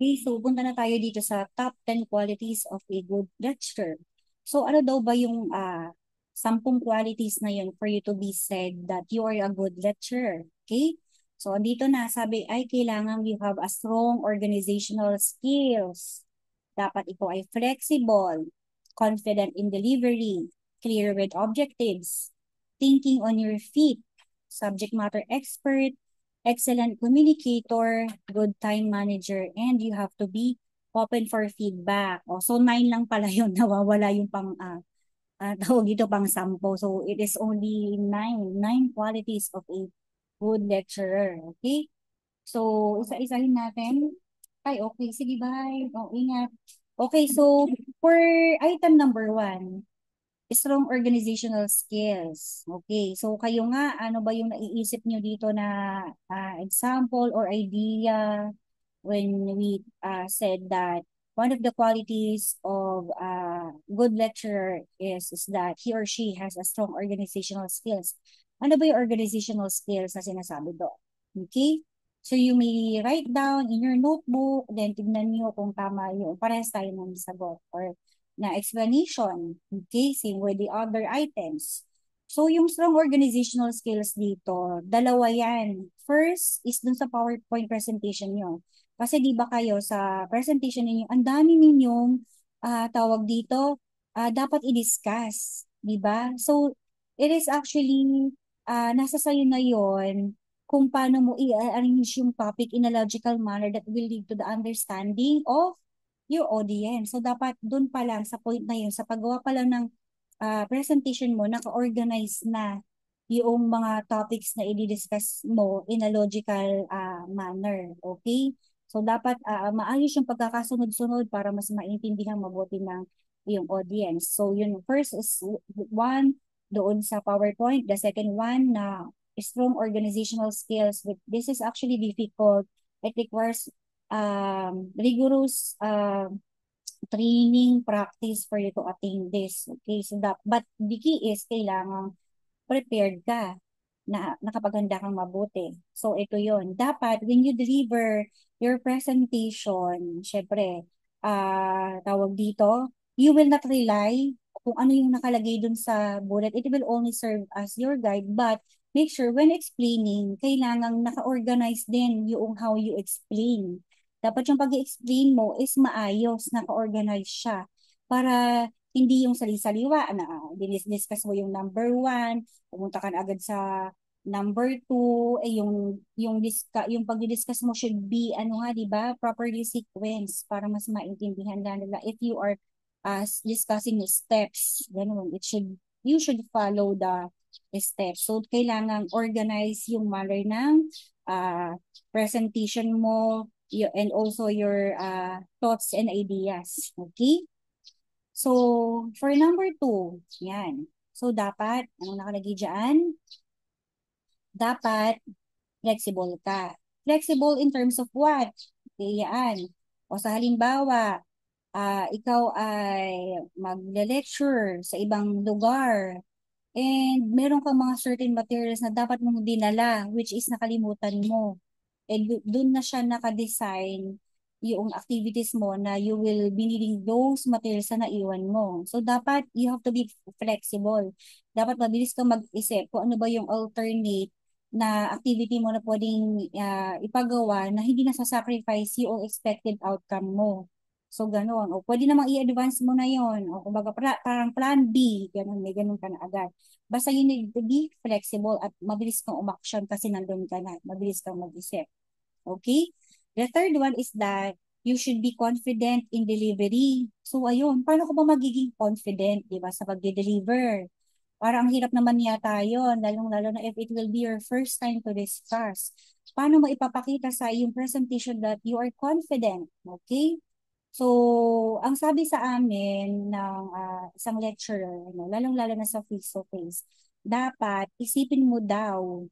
Okay, so punta na tayo dito sa top 10 qualities of a good lecturer. So ano daw ba yung 10 qualities na yun for you to be said that you are a good lecturer? Okay? So dito na sabi ay kailangan you have a strong organizational skills. Dapat ikaw ay flexible, confident in delivery, clear with objectives, thinking on your feet, subject matter expert, excellent communicator, good time manager, and you have to be open for feedback. O, so 9 lang pala yun, nawawala yung pang, tawag dito pang 10. So it is only 9 qualities of a good lecturer. Okay? So, isa-isahin natin. Ay, okay. Sige, bye. O, ingat. Okay, so for item number 1, strong organizational skills. Okay, so kayo nga, ano ba yung naiisip nyo dito na example or idea when we said that one of the qualities of a good lecturer is that he or she has a strong organizational skills. Ano ba yung organizational skills na sinasabi doon? Okay? So you may write down in your notebook, then tignan nyo kung tama yung parehas tayo ng sagot or na explanation. Okay, same with the other items. So, yung strong organizational skills dito, dalawa yan. First is dun sa PowerPoint presentation nyo. Kasi di ba kayo sa presentation ninyo, ang dami ninyong tawag dito, dapat i-discuss. Di ba? So, it is actually, nasa sayo na yon kung paano mo i-arrange yung topic in a logical manner that will lead to the understanding of your audience. So, dapat dun pa lang, sa point na yun, sa paggawa pa lang ng presentation mo, naka-organize na yung mga topics na i-discuss mo in a logical manner. Okay? So, dapat maayos yung pagkakasunod-sunod para mas maintindihan mabuti ng yung audience. So, yun, first is one, doon sa PowerPoint. The second one, na strong organizational skills. This is actually difficult. It requires rigorous training practice for you to attain this. Okay, so but the key is kailangan prepared ka na nakapaghanda kang mabuti. So ito yon. Dapat when you deliver your presentation, syempre, tawag dito, you will not rely kung ano yung nakalagay dun sa bullet. It will only serve as your guide, but make sure when explaining, kailangang naka-organize din yung how you explain. Dapat yung pag-explain mo is maayos, naka-organize siya para hindi yung sali-saliwa na diniscuss mo yung number 1, pumunta ka na agad sa number 2, yung pagdi-discuss mo should be ano nga, 'di ba? Properly sequence para mas maintindihan nila if you are discussing the steps. Ganun, you should follow the steps. So kailangan organize yung manner ng uh, presentation mo and also your thoughts and ideas. Okay? So, for number 2, yan. So, dapat, anong nakalagay dyan? Dapat, flexible ka. Flexible in terms of what? Okay, yan. O sa halimbawa, ikaw ay magle-lecture sa ibang lugar and meron kang mga certain materials na dapat mong dinala which is nakalimutan mo. And doon na siya naka-design yung activities mo na you will be needing those materials na naiwan mo. So, dapat you have to be flexible. Dapat mabilis kang mag-isip kung ano ba yung alternate na activity mo na pwedeng ipagawa na hindi nasa-sacrifice yung expected outcome mo. So, gano'n. O, pwede namang i-advance mo na yon. O, kumbaga, parang plan B. Gano'n, may gano'n ka na agad. Basta you need to be flexible at mabilis kang umaksyon kasi nandun ka na. Mabilis kang mag-isip. Okay? The third one is that you should be confident in delivery. So, ayun, paano ko ba magiging confident, di ba, sa pag-deliver? Parang ang hirap naman yata yun, lalong-lalo na if it will be your first time to discuss. Paano mo ipapakita sa iyong presentation that you are confident? Okay? So, ang sabi sa amin ng isang lecturer, lalong-lalo na sa face-to-face, dapat isipin mo daw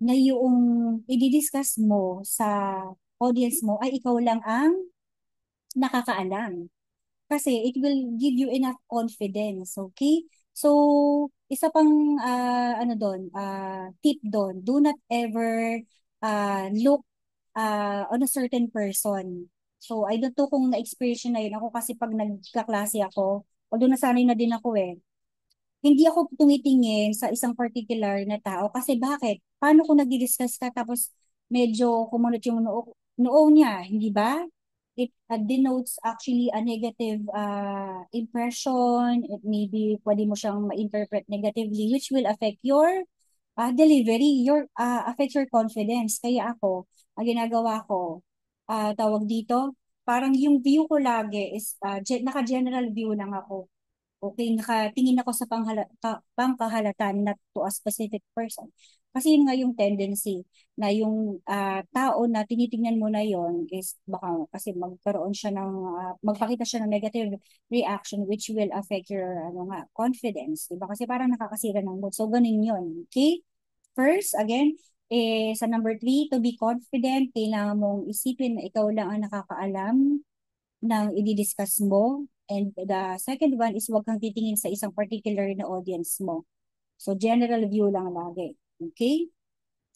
na yung i-discuss mo sa audience mo ay ikaw lang ang nakakaalam. Kasi it will give you enough confidence, okay? So, isa pang ano doon, tip doon, do not ever look on a certain person. So, I don't know kung na-experience yun na yun. Ako kasi pag nagkaklase ako, although nasanay na din ako hindi ako tumitingin sa isang particular na tao. Kasi bakit? Paano kung nag-discuss ka tapos medyo kumunot yung noo niya, hindi ba? It denotes actually a negative impression. It maybe pwede mo siyang ma-interpret negatively, which will affect your delivery, affect your confidence. Kaya ako, ang ginagawa ko, tawag dito, parang yung view ko lagi is, naka-general view lang ako. Okay, nakatingin ako sa pangkahalatan, not to a specific person. Kasi yun nga yung tendency na yung tao na tinitingnan mo na yon is baka kasi magkaroon siya ng magpakita siya ng negative reaction which will affect your ano nga confidence, 'di ba? Kasi parang nakakasira ng mood. So ganun yun. Okay? First, again, sa number 3, to be confident, kailangan mong isipin na ikaw lang ang nakakaalam ng i-discuss mo. And the second one is huwag kang titingin sa isang particular na audience mo. So, general view lang lagi. Okay?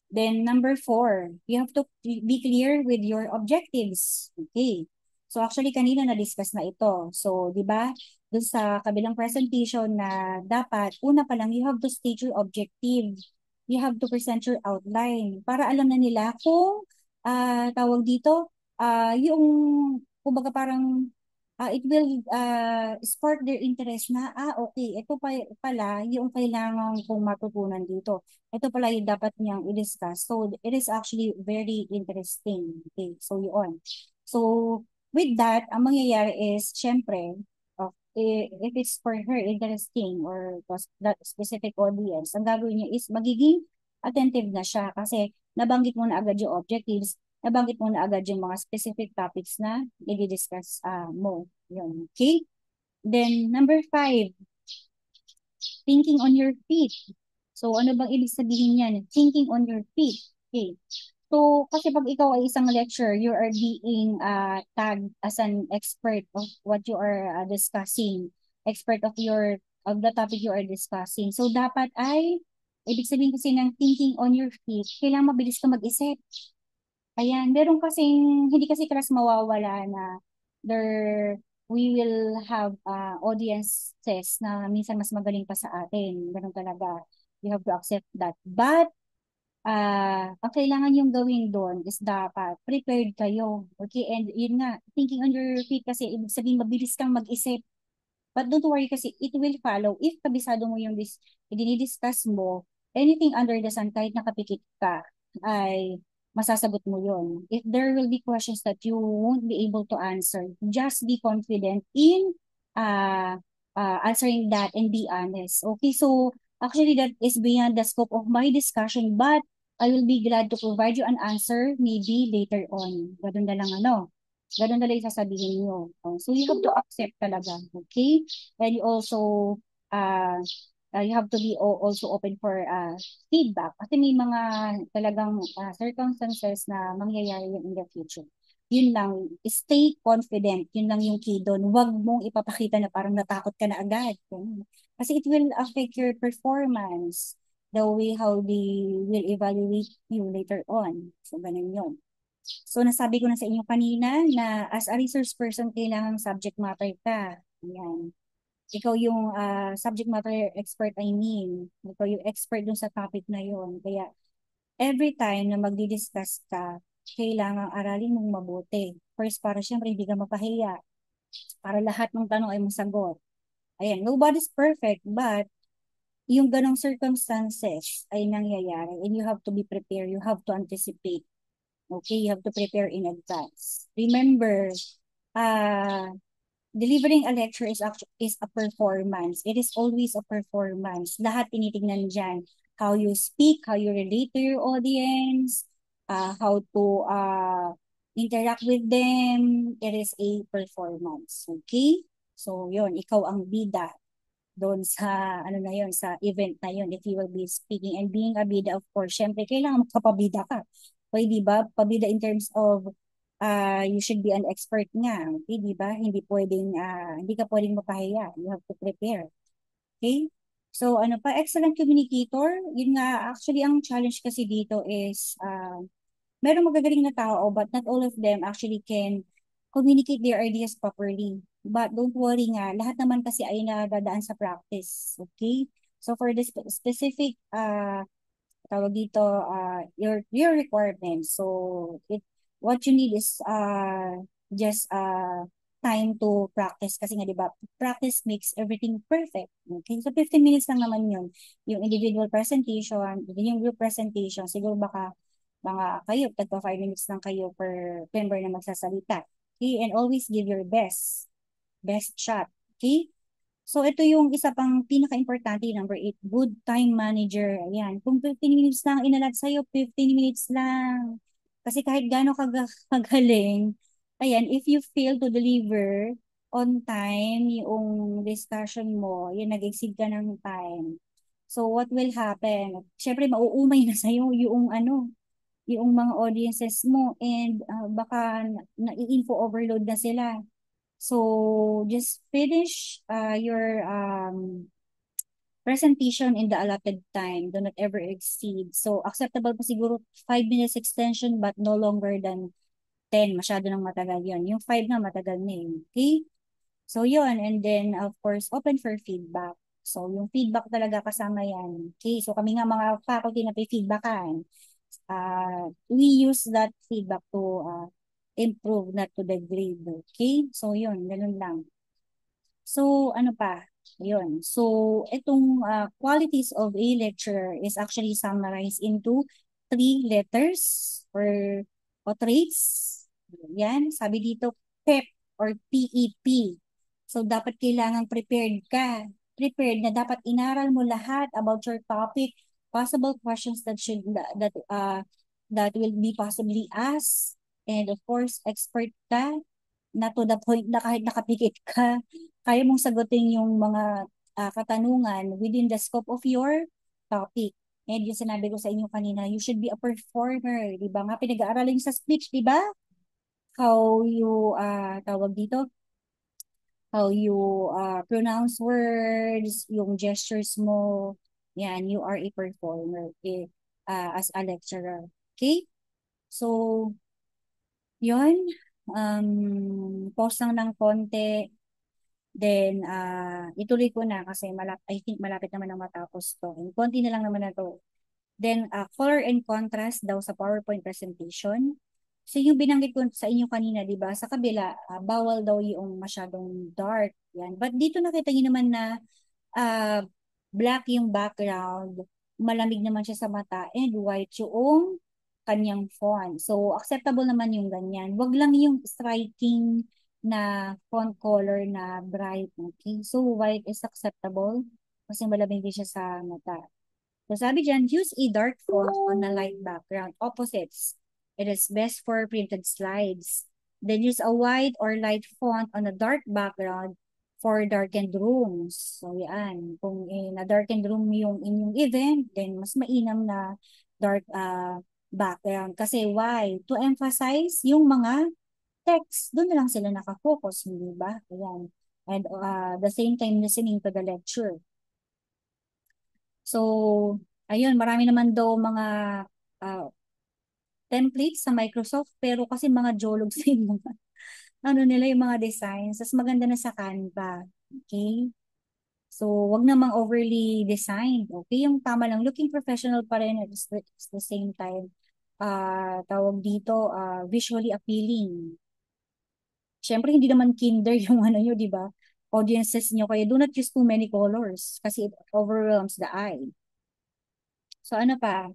Then, number 4, you have to be clear with your objectives. Okay? So, actually, kanina na-discuss na ito. So, di ba, dun sa kabilang presentation na dapat, una pa lang, you have to state your objective. You have to present your outline para alam na nila kung, tawag dito, yung, kumbaga parang, it will spark their interest na, okay, ito pa, pala yung kailangan kong matutunan dito. Ito pala yung dapat niyang i-discuss. So, it is actually very interesting. Okay, so yun. So, with that, ang mangyayari is, syempre, if it's for her interesting or that specific audience, ang gagawin niya is magiging attentive na siya kasi nabanggit mo na agad yung objectives, nabanggit mo na agad yung mga specific topics na i-discuss mo. Yun. Okay? Then, number 5, thinking on your feet. So, ano bang ibig sabihin yan? Thinking on your feet. Okay. So, kasi pag ikaw ay isang lecturer, you are being tagged as an expert of what you are discussing. Expert of the topic you are discussing. So, dapat ay, ibig sabihin kasi ng thinking on your feet, kailangan mabilis ka mag-isip. Ayan, meron kasing, hindi kasi class mawawala na we will have audiences na minsan mas magaling pa sa atin. Ganun talaga. You have to accept that. But, ang kailangan yung gawin doon is dapat prepared kayo. Okay, and yun nga, thinking on your feet kasi ibig sabihin mabilis kang mag-isip. But don't worry kasi it will follow. If kabisado mo yung dinidiscuss mo, anything under the sun, kahit nakapikit ka, ay masasagot mo yon. If there will be questions that you won't be able to answer, just be confident in answering that and be honest. Okay, so actually that is beyond the scope of my discussion, but I will be glad to provide you an answer maybe later on. Ganun na lang ano. Ganun na lang yung sasabihin nyo. So you have to accept talaga, okay? And you also, uh, you have to be also open for feedback. Kasi may mga talagang circumstances na mangyayari yun in the future. Yun lang, stay confident. Yun lang yung key doon. Huwag mong ipapakita na parang natakot ka na agad. Kasi it will affect your performance, the way how they will evaluate you later on. So, ganun yun. So, nasabi ko na sa inyo kanina na as a resource person, kailangan subject matter ka. Ayan. Ikaw yung subject matter expert, I mean. Ikaw yung expert dun sa topic na yun. Kaya, every time na magdi-discuss ka, kailangan aralin mong mabuti. First, para syempre hindi ka mapahiya. Para lahat ng tanong ay masagot. Ayan, nobody's perfect, but yung ganong circumstances ay nangyayari and you have to be prepared, you have to anticipate. Okay, you have to prepare in advance. Remember, uh, delivering a lecture is a performance. It is always a performance. Lahat tinitingnan dyan. How you speak, how you relate to your audience, how to interact with them. It is a performance. Okay? So, yun, ikaw ang bida doon sa, ano na yun, sa event na yun, if you will be speaking and being a bida, of course, syempre, kailangan magpapabida ka. Okay, di ba? Pabida in terms of, you should be an expert nga. Okay, di ba? Hindi ka pwedeng mapahiya. You have to prepare. Okay? So, ano pa? Excellent communicator. Yun nga, actually, ang challenge kasi dito is, Merong magagaling na tao, but not all of them actually can communicate their ideas properly. But don't worry nga, lahat naman kasi ay nadadaan sa practice. Okay? So for this specific tawag dito, your requirements. So what you need is just time to practice kasi nga 'di ba? Practice makes everything perfect. Okay? So 15 minutes lang naman 'yun. Yung individual presentation, yung group presentation, siguro baka mga kayo, tagpa 5 minutes lang kayo per member na magsasalita. Okay? And always give your best shot. Okay? So, ito yung isa pang pinaka-importante, number 8, good time manager. Ayan, kung 15 minutes lang inalat sa'yo, 15 minutes lang. Kasi kahit gaano kagaling, ayan, if you fail to deliver on time yung discussion mo, yun, nag-exceed ka ng time. So, what will happen? Siyempre, mauumay na sa'yo yung ano, yung mga audiences mo and baka na-info overload na sila. So just finish your presentation in the allotted time. Do not ever exceed. So acceptable pa siguro 5 minutes extension but no longer than 10. Masyado nang matagal yon. Yung 5 na matagal na yun. Okay? So yun. And then of course, open for feedback. So yung feedback talaga kasama yan. Okay? So kami nga mga faculty na feedbackan. We use that feedback to improve, not to degrade. Okay? So yun, ganun lang. So, ano pa? Yun. So, itong qualities of a lecturer is actually summarized into 3 letters or traits. Yan. Sabi dito, PEP or PEP. So, dapat kailangan prepared ka. Prepared na dapat inaral mo lahat about your topic, possible questions that will be possibly asked. And of course, expert ka na to the point na kahit nakapikit ka, kaya mong sagutin yung mga katanungan within the scope of your topic. And yung sinabi ko sa inyo kanina, you should be a performer, di ba? Nga pinag-aaralan sa speech, di ba? How you, tawag dito, how you pronounce words, yung gestures mo, yan, you are a performer as a lecturer. Okay? So, yun. Pause lang ng konti. Then, ituloy ko na kasi I think malapit naman ang matapos to. And konti na lang naman na to. Then, color and contrast daw sa PowerPoint presentation. So, yung binanggit ko sa inyo kanina, di ba? Sa kabila, bawal daw yung masyadong dark. Yan. But dito nakita niyo naman na uh, black yung background, malamig naman siya sa mata, and white yung kanyang font. So, acceptable naman yung ganyan. Wag lang yung striking na font color na bright. Okay? So, white is acceptable kasi malamig din siya sa mata. So, sabi dyan, use a dark font on a light background. Opposites. It is best for printed slides. Then use a white or light font on a dark background for darkened rooms. So, yan. Kung na-darkened room yung inyong event, then mas mainam na dark background. Kasi why? To emphasize yung mga text. Doon na lang sila nakafocus, hindi ba? Ayan. And the same time listening to the lecture. So, ayun, marami naman daw mga uh, templates sa Microsoft, pero kasi mga jologs yung mga, ano nila, yung mga designs. Mas maganda na sa Canva. Okay? So, wag namang overly designed. Okay? Yung tama lang, looking professional pa rin at the same time, tawag dito, visually appealing. Siyempre, hindi naman kinder yung ano nyo, di ba? Audiences nyo, kaya do not use too many colors kasi it overwhelms the eye. So, ano pa?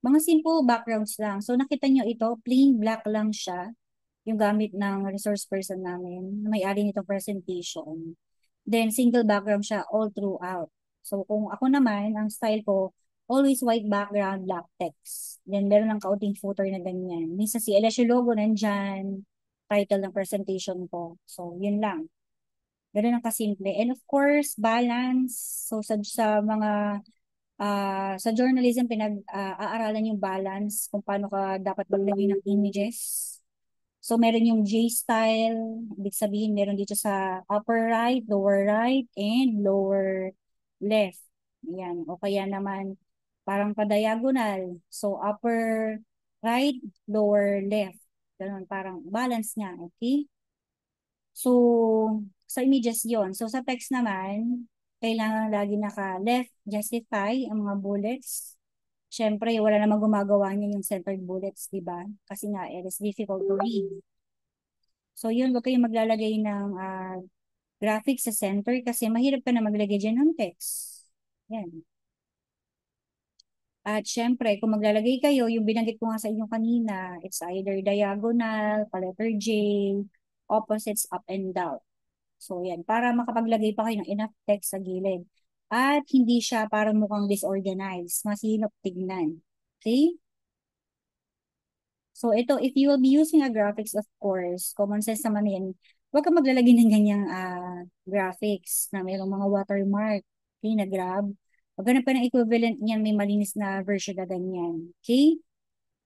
Mga simple backgrounds lang. So, nakita nyo ito, plain black lang siya, yung gamit ng resource person namin, na may-ari nitong presentation. Then, single background siya all throughout. So, kung ako naman, ang style ko, always white background, black text. Then, meron ng kaunting footer na ganyan. Minsan si LSU logo nandyan, title ng presentation ko. So, yun lang. Ganun ang kasimple. And of course, balance. So, sa mga sa journalism, pinag-aaralan yung balance kung paano ka dapat maglagay ng images. So, meron yung J-style. Ibig sabihin, meron dito sa upper right, and lower left. Yan. O kaya naman, parang pa-diagonal. So, upper right, lower, left. Ganun, parang balance niya, okay? So, sa images yon. So, sa text naman, kailangan lagi naka-left justify ang mga bullets. Siyempre, wala namang gumagawa niya yung centered bullets, di ba? Kasi nga, it is difficult to read. So, yun, huwag kayong maglalagay ng graphics sa center kasi mahirap ka na maglagay dyan ng text. Yan. At syempre, kung maglalagay kayo, yung binanggit ko nga sa inyo kanina, it's either diagonal, pa-letter J, opposites up and down. So, yan. Para makapaglagay pa kayo ng enough text sa gilid. At hindi siya parang mukhang disorganized. Masinop tignan. Okay? So, ito, if you will be using a graphics, of course, common sense naman yan, huwag ka maglalagay ng ganyang graphics na mayroong mga watermark. Okay, na grab. Maghanap ka ng equivalent niyan, may malinis na version na ganyan. Okay?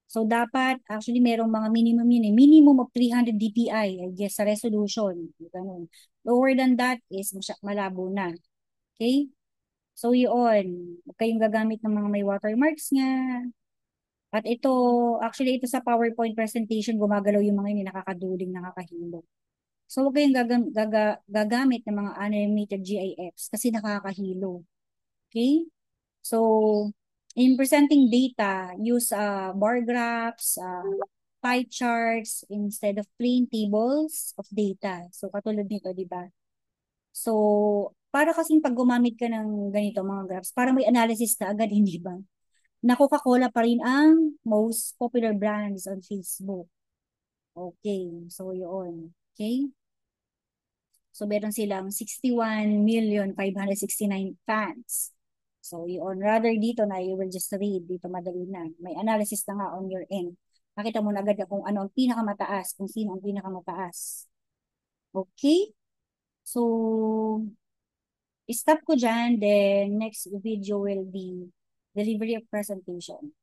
So, dapat, actually, merong mga minimum yun eh. Minimum of 300 dpi, I guess, sa resolution. Ganun. Lower than that is malabo na. Okay? So, yun. Huwag kayong gagamit ng mga may watermarks nga. At ito, actually, ito sa PowerPoint presentation, gumagalaw yung mga yun, nakakaduling, nakakahilo. So, huwag kayong gagamit ng mga animated GIFs kasi nakakahilo. Okay? So, in presenting data, use bar graphs, pie charts instead of plain tables of data. So, katulad nito, di ba? So, para kasing pag gumamit ka ng ganito mga graphs, para may analysis na agad, hindi ba? Na Coca-Cola pa rin ang most popular brands on Facebook. Okay, so yun. Okay? So, meron silang 61,569 fans. So, yun. Rather dito na you will just read. Dito madali na. May analysis na nga on your end. Makita mo na agad kung ano ang pinakamataas, kung sino ang pinakamataas. Okay? So, stop ko dyan. Then, next video will be delivery of presentation.